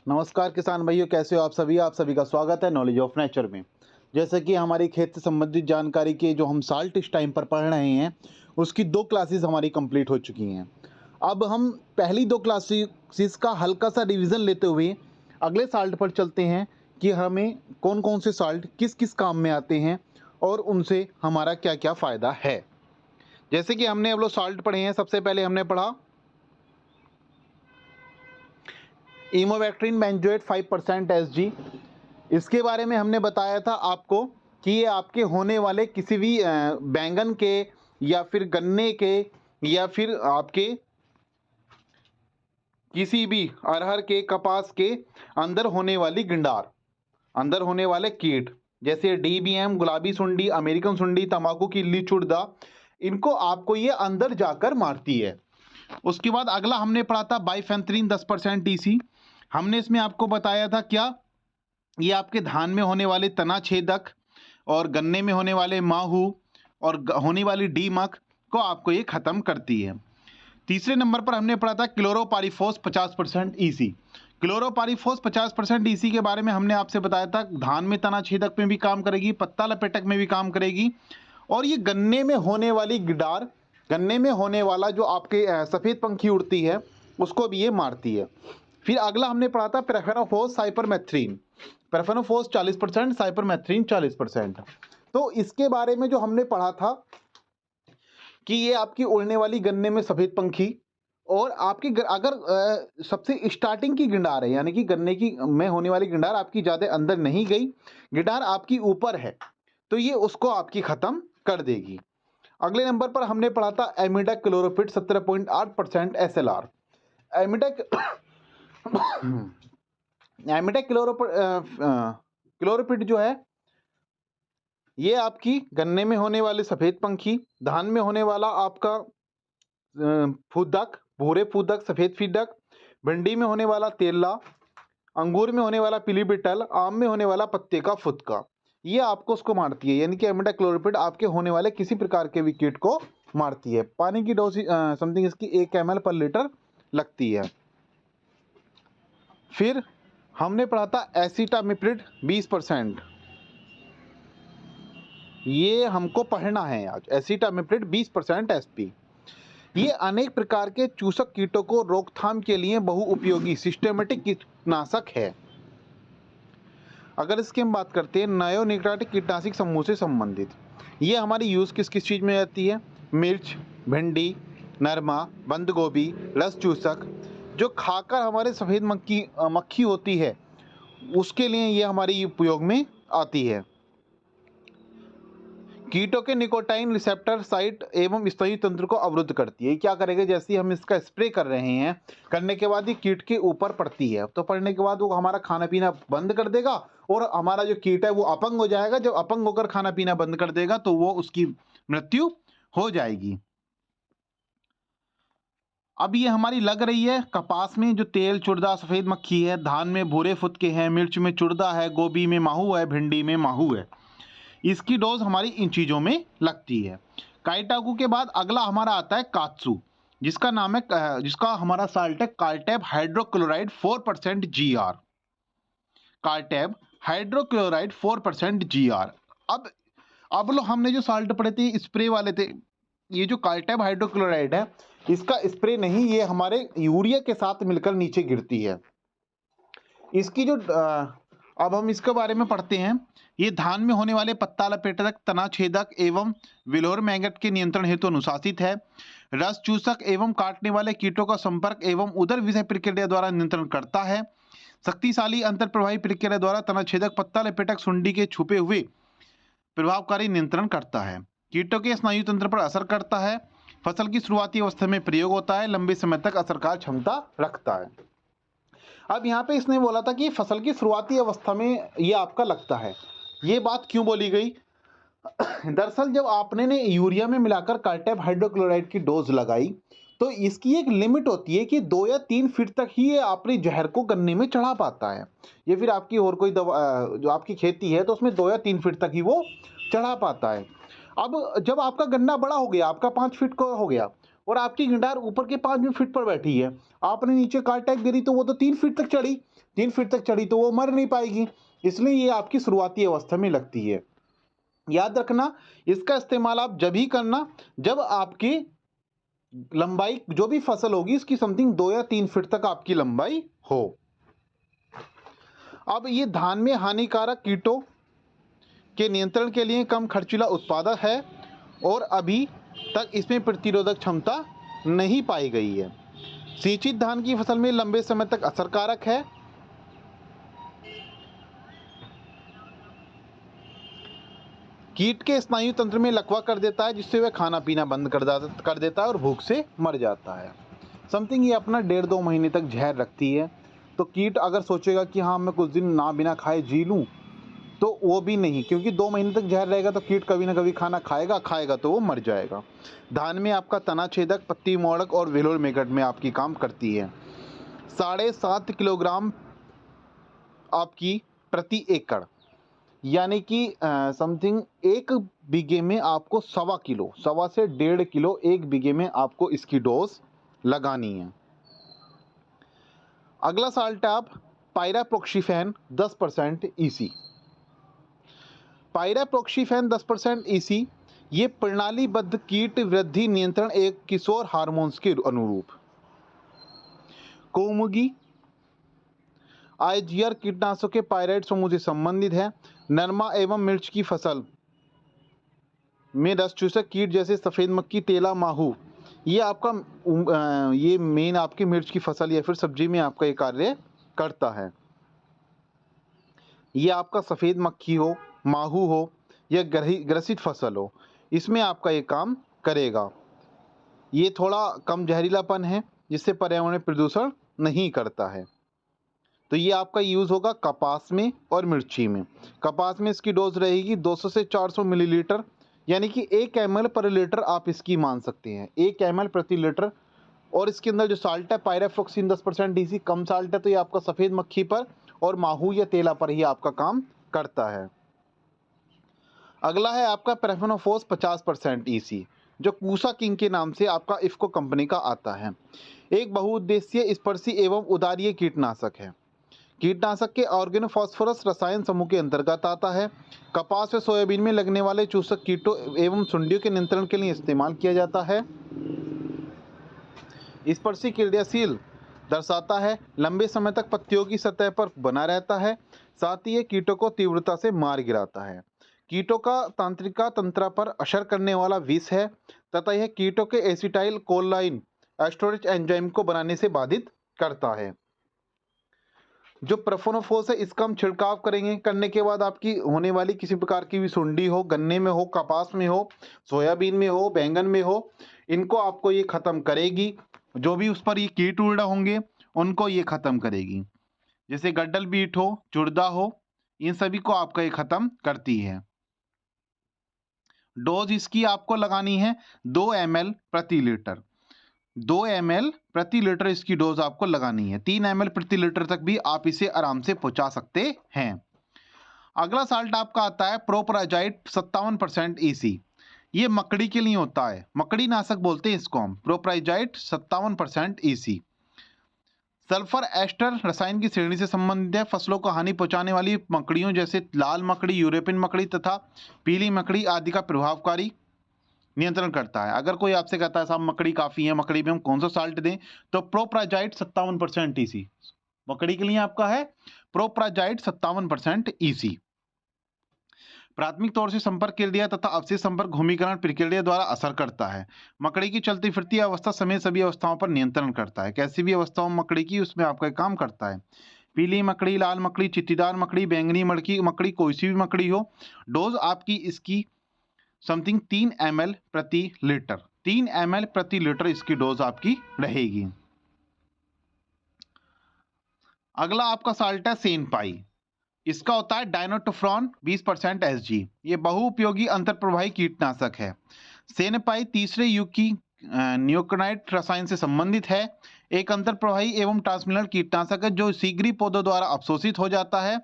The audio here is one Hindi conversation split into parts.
नमस्कार किसान भाइयों, कैसे हो आप सभी। आप सभी का स्वागत है नॉलेज ऑफ नेचर में। जैसे कि हमारी खेत से संबंधित जानकारी के जो हम साल्ट इस टाइम पर पढ़ रहे हैं, उसकी 2 क्लासेस हमारी कंप्लीट हो चुकी हैं। अब हम पहली 2 क्लासेस का हल्का सा रिवीजन लेते हुए अगले साल्ट पर चलते हैं कि हमें कौन-कौन से साल्ट किस-किस काम में आते हैं और उनसे हमारा क्या-क्या फ़ायदा है। जैसे कि हमने अब लोग साल्ट पढ़े हैं, सबसे पहले हमने पढ़ा इमोवेक्ट्रिन बेंजोएट 5% एसजी। इसके बारे में हमने बताया था आपको कि ये आपके होने वाले किसी भी बैंगन के या फिर गन्ने के या फिर आपके किसी भी अरहर के, कपास के अंदर होने वाली गिंडार, अंदर होने वाले कीट जैसे डीबीएम, गुलाबी सुंडी, अमेरिकन सुंडी, तंबाकू की इल्ली चुड़दा, इनको आपको ये अंदर जाकर मारती है। उसके बाद अगला हमने पढ़ा था बाइफेंथ्रीन 10% टीसी। हमने इसमें आपको बताया था क्या, ये आपके धान में होने वाले तना छेदक और गन्ने में होने वाले माहू और होने वाली डीमक को आपको ये खत्म करती है। तीसरे नंबर पर हमने पढ़ा था क्लोरोपाइरीफॉस 50% ईसी। क्लोरोपाइरीफॉस 50% ईसी के बारे में हमने आपसे बताया था धान में तना छेदक में भी काम करेगी, पत्ता लपेटक में भी काम करेगी और ये गन्ने में होने वाली गिडार, गन्ने में होने वाला जो आपके सफ़ेद पंखी उड़ती है उसको भी ये मारती है। फिर अगला हमने पढ़ा था प्रोफेनोफॉस साइपरमेथ्रिन। Profenofos 40%, cypermethrin 40%। तो इसके बारे में जो हमने पढ़ा था कि ये आपकी उड़ने वाली गन्ने में सफ़ेद पंखी और आपकी अगर सबसे स्टार्टिंग की गिंडार है, यानी कि गन्ने की में होने वाली गिंडार आपकी ज़्यादा अंदर नहीं गई, गिंडार आपकी ऊपर है, तो ये उसको आपकी ख़त्म कर देगी। अगले नंबर पर हमने पढ़ा था एमिडा क्लोरोपिड 17.8% एसएलआर। एमिडा एमिडा क्लोरोपिड जो है ये आपकी गन्ने में होने वाले सफ़ेद पंखी, धान में होने वाला आपका फूदक, भूरे फूदक, सफ़ेद फीडक, भिंडी में होने वाला तेला, अंगूर में होने वाला पीली बिटल, आम में होने वाला पत्ते का फुदका, ये आपको उसको मारती है। यानी कि एमिडा क्लोरोपिड आपके होने वाले किसी प्रकार के भी कीट को मारती है। पानी की डोज समथिंग इसकी 1 ml पर लीटर लगती है। फिर हमने पढ़ा था एसिटामिप्रिड 20%। ये हमको पढ़ना है आज, एसिटामिप्रिड 20% एसपी। ये अनेक प्रकार के चूसक कीटों को रोकथाम के लिए बहुउपयोगी सिस्टेमेटिक कीटनाशक है। अगर इसकी हम बात करते हैं नायोनिक्रोटिक कीटनाशक समूह से संबंधित, ये हमारी यूज़ किस किस चीज़ में आती है? मिर्च, भिंडी, नरमा, बंद गोभी, रस चूसक, जो खाकर हमारे सफ़ेद मक्खी होती है उसके लिए ये हमारी उपयोग में आती है। कीटों के निकोटाइन रिसेप्टर साइट एवं स्तयी तंत्र को अवरुद्ध करती है। क्या करेगा, जैसे हम इसका स्प्रे कर रहे हैं, करने के बाद ये कीट के ऊपर पड़ती है, तो पड़ने के बाद वो हमारा खाना पीना बंद कर देगा और हमारा जो कीट है वो अपंग हो जाएगा। जब अपंग होकर खाना पीना बंद कर देगा तो वो उसकी मृत्यु हो जाएगी। अब ये हमारी लग रही है कपास में जो तेल चुड़दा सफ़ेद मक्खी है, धान में भूरे फुदके हैं, मिर्च में चुड़दा है, गोभी में माहू है, भिंडी में माहू है। इसकी डोज हमारी इन चीज़ों में लगती है। काइटाकू के बाद अगला हमारा आता है कात्सू, जिसका नाम है जिसका हमारा साल्ट है cartap hydrochloride 4% GR। Cartap hydrochloride 4% GR। अब लो हमने जो साल्ट पढ़े थे स्प्रे वाले थे, ये जो कार्टेब हाइड्रोक्लोराइड है इसका स्प्रे नहीं, ये हमारे यूरिया के साथ मिलकर नीचे गिरती है। इसकी जो अब हम इसके बारे में पढ़ते हैं। ये धान में होने वाले पत्ता लपेटक, तना छेदक एवं विलोर मैगट के नियंत्रण हेतु अनुशासित है। रस चूसक एवं काटने वाले कीटों का संपर्क एवं उदर विषय प्रक्रिया द्वारा नियंत्रण करता है। शक्तिशाली अंतर प्रभावी प्रक्रिया द्वारा तना छेदक, पत्ता लपेटक, सुंडी के छुपे हुए प्रभावकारी नियंत्रण करता है। कीटों के स्नायु तंत्र पर असर करता है। फसल की शुरुआती अवस्था में प्रयोग होता है, लंबे समय तक असरकार क्षमता रखता है। अब यहाँ पे इसने बोला था कि फसल की शुरुआती अवस्था में ये आपका लगता है। ये बात क्यों बोली गई? दरअसल जब आपने ने यूरिया में मिलाकर कार्टेब हाइड्रोक्लोराइड की डोज लगाई तो इसकी एक लिमिट होती है कि 2 या 3 फीट तक ही ये अपनी जहर को गन्ने में चढ़ा पाता है। ये फिर आपकी और कोई दवा जो आपकी खेती है तो उसमें 2 या 3 फीट तक ही वो चढ़ा पाता है। अब जब आपका गन्ना बड़ा हो गया, आपका 5 फीट का हो गया, और आपकी गिटार ऊपर के 5 फीट पर बैठी है, आपने नीचे कांटेक्ट गिरी तो वो तो 3 फीट तक चढ़ी, 3 फीट तक चढ़ी तो वो मर नहीं पाएगी, इसलिए ये आपकी शुरुआती अवस्था में लगती है। याद रखना, इसका इस्तेमाल आप जब ही करना जब आपकी लंबाई जो भी फसल होगी इसकी समथिंग 2 या 3 फीट तक आपकी लंबाई हो। अब ये धान में हानिकारक कीटों के नियंत्रण के लिए कम खर्चीला उत्पादक है और अभी तक इसमें प्रतिरोधक क्षमता नहीं पाई गई है। सिंचित धान की फसल में लंबे समय तक असरकारक है। कीट के स्नायु तंत्र में लकवा कर देता है जिससे वह खाना पीना बंद कर देता है और भूख से मर जाता है। समथिंग ये अपना 1.5-2 महीने तक जहर रखती है। तो कीट अगर सोचेगा कि हाँ मैं कुछ दिन ना बिना खाए जी लूँ, तो वो भी नहीं, क्योंकि 2 महीने तक जहर रहेगा तो कीट कभी ना कभी खाना खाएगा तो वो मर जाएगा। धान में आपका तना छेदक, पत्ती मोड़क और वेलोर मेगट में आपकी काम करती है। 7.5 किलोग्राम आपकी प्रति एकड़, यानी कि समथिंग 1 बीघे में आपको 1.25 किलो, 1.25 से 1.5 किलो 1 बीघे में आपको इसकी डोज लगानी है। अगला साल्ट आप पायराप्रोक्सीफेन 10% ईसी। पायराप्रोक्सीफेन 10% ईसी ये प्रणालीबद्ध कीट वृद्धि नियंत्रण एक किशोर हार्मोन्स के अनुरूप कौमुदी आईजीआर कीटनाशक के पायराइड समूह से संबंधित है। नरमा एवं मिर्च की फसल में रस चूसक कीट जैसे सफेद मक्खी, तेला, माहू, ये आपका ये मेन आपकी मिर्च की फसल या फिर सब्जी में आपका ये कार्य करता है। ये आपका सफेद मक्खी हो, माहू हो या ग्रसित फसल हो, इसमें आपका ये काम करेगा। ये थोड़ा कम जहरीलापन है जिससे पर्यावरण प्रदूषण नहीं करता है। तो ये आपका यूज़ होगा कपास में और मिर्ची में। कपास में इसकी डोज रहेगी 200 से 400 मिलीलीटर, यानी कि 1 ml पर लीटर आप इसकी मान सकते हैं, 1 ml प्रति लीटर। और इसके अंदर जो साल्ट है पायराफ्लोक्सिन 10% ईसी कम साल्ट है, तो ये आपका सफ़ेद मक्खी पर और माहू या तेला पर ही आपका काम करता है। अगला है आपका प्रेफेनोफोस 50% ईसी, जो कूसा किंग के नाम से आपका इफ्को कंपनी का आता है। एक बहुउद्देशीय स्पर्शी एवं उदारीय कीटनाशक है। कीटनाशक के ऑर्गेनोफॉस्फोरस रसायन समूह के अंतर्गत आता है। कपास व सोयाबीन में लगने वाले चूसक कीटों एवं सुंडियों के नियंत्रण के लिए इस्तेमाल किया जाता है। स्पर्शी क्रियाशील दर्शाता है, लंबे समय तक पत्तियों की सतह पर बना रहता है, साथ ही ये कीटों को तीव्रता से मार गिराता है। कीटों का तंत्रिका तंत्र पर असर करने वाला विष है तथा यह कीटों के एसिटाइल कोलाइन एस्टोरेज एंजाइम को बनाने से बाधित करता है। जो प्रोफेनोफोस है इसका हम छिड़काव करेंगे, करने के बाद आपकी होने वाली किसी प्रकार की भी सुंडी हो, गन्ने में हो, कपास में हो, सोयाबीन में हो, बैंगन में हो, इनको आपको ये ख़त्म करेगी। जो भी उस पर ये कीट उड़ा होंगे उनको ये ख़त्म करेगी। जैसे गड्डल बीट हो, चुड़दा हो, इन सभी को आपका ये ख़त्म करती है। डोज इसकी आपको लगानी है 2 ml प्रति लीटर। 2 ml प्रति लीटर इसकी डोज आपको लगानी है। 3 ml प्रति लीटर तक भी आप इसे आराम से पहुंचा सकते हैं। अगला साल्ट आपका आता है प्रोपराजाइट 57% ईसी। ये मकड़ी के लिए होता है, मकड़ी नाशक बोलते हैं इसको हम। प्रोपराजाइट 57% ईसी सल्फर एस्टर रसायन की श्रेणी से संबंधित है। फसलों को हानि पहुंचाने वाली मकड़ियों जैसे लाल मकड़ी, यूरोपियन मकड़ी तथा पीली मकड़ी आदि का प्रभावकारी नियंत्रण करता है। अगर कोई आपसे कहता है साहब मकड़ी काफ़ी है, मकड़ी में हम कौन सा साल्ट दें, तो प्रोपराजाइट 57% ईसी मकड़ी के लिए आपका है। प्रोपराजाइट 57% ईसी प्राथमिक तौर से संपर्क क्रिया तथा अवशेष संपर्क घूमीकरण प्रक्रिया द्वारा असर करता है। मकड़ी की चलती फिरती अवस्था समेत सभी अवस्थाओं पर नियंत्रण करता है। कैसी भी अवस्थाओं में मकड़ी की उसमें आपका काम करता है। पीली मकड़ी, लाल मकड़ी, चित्तीदार मकड़ी, बैंगनी मकड़ी, कोई सी भी मकड़ी हो, डोज आपकी इसकी समथिंग 3 ml प्रति लीटर। 3 ml प्रति लीटर इसकी डोज आपकी रहेगी। अगला आपका साल्ट है सेनपाई। इसका होता है डायनोटोफ्रॉन 20% एसजी। ये बहुउपयोगी अंतर्प्रवाही कीटनाशक है। सेनपाई तीसरे युग की नियोक्नाइट रसायन से संबंधित है। एक अंतर्प्रवाही एवं ट्रांसमिनल कीटनाशक है जो शीघ्र पौधों द्वारा अवशोषित हो जाता है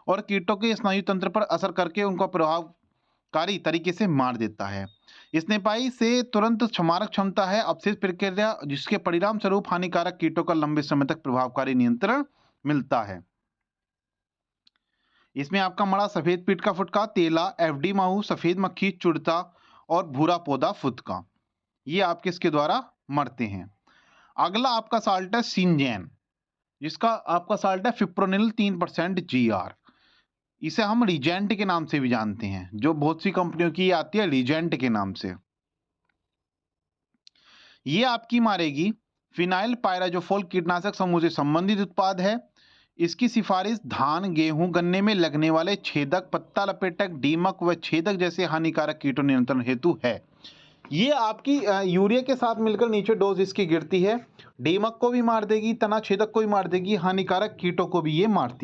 और कीटों के स्नायु तंत्र पर असर करके उनका प्रभावकारी तरीके से मार देता है। स्तनपायी से तुरंत क्षमारक क्षमता है, अपशिष्ट प्रक्रिया जिसके परिणाम स्वरूप हानिकारक कीटों का लंबे समय तक प्रभावकारी नियंत्रण मिलता है। इसमें आपका मड़ा, सफेद पीट का फुटका, तेला, एफडी माहू, सफेद मक्खी, चुड़ता और भूरा पौधा फुदका, ये आपके इसके द्वारा मरते हैं। अगला आपका साल्ट है सिंजेन, जिसका आपका साल्ट है फिप्रोनिल 3% GR। इसे हम रीजेंट के नाम से भी जानते हैं, जो बहुत सी कंपनियों की आती है रीजेंट के नाम से। ये आपकी मारेगी फिनाइल पायराजोफोल कीटनाशक समूह से संबंधित उत्पाद है। इसकी सिफारिश धान, गेहूं, गन्ने में लगने वाले छेदक, पत्ता लपेटक, दीमक व छेदक जैसे हानिकारक कीटों नियंत्रण हेतु है। ये आपकी यूरिया के साथ मिलकर नीचे डोज इसकी गिरती है। दीमक को भी मार देगी, तना छेदक को भी मार देगी, हानिकारक कीटों को भी ये मारती है।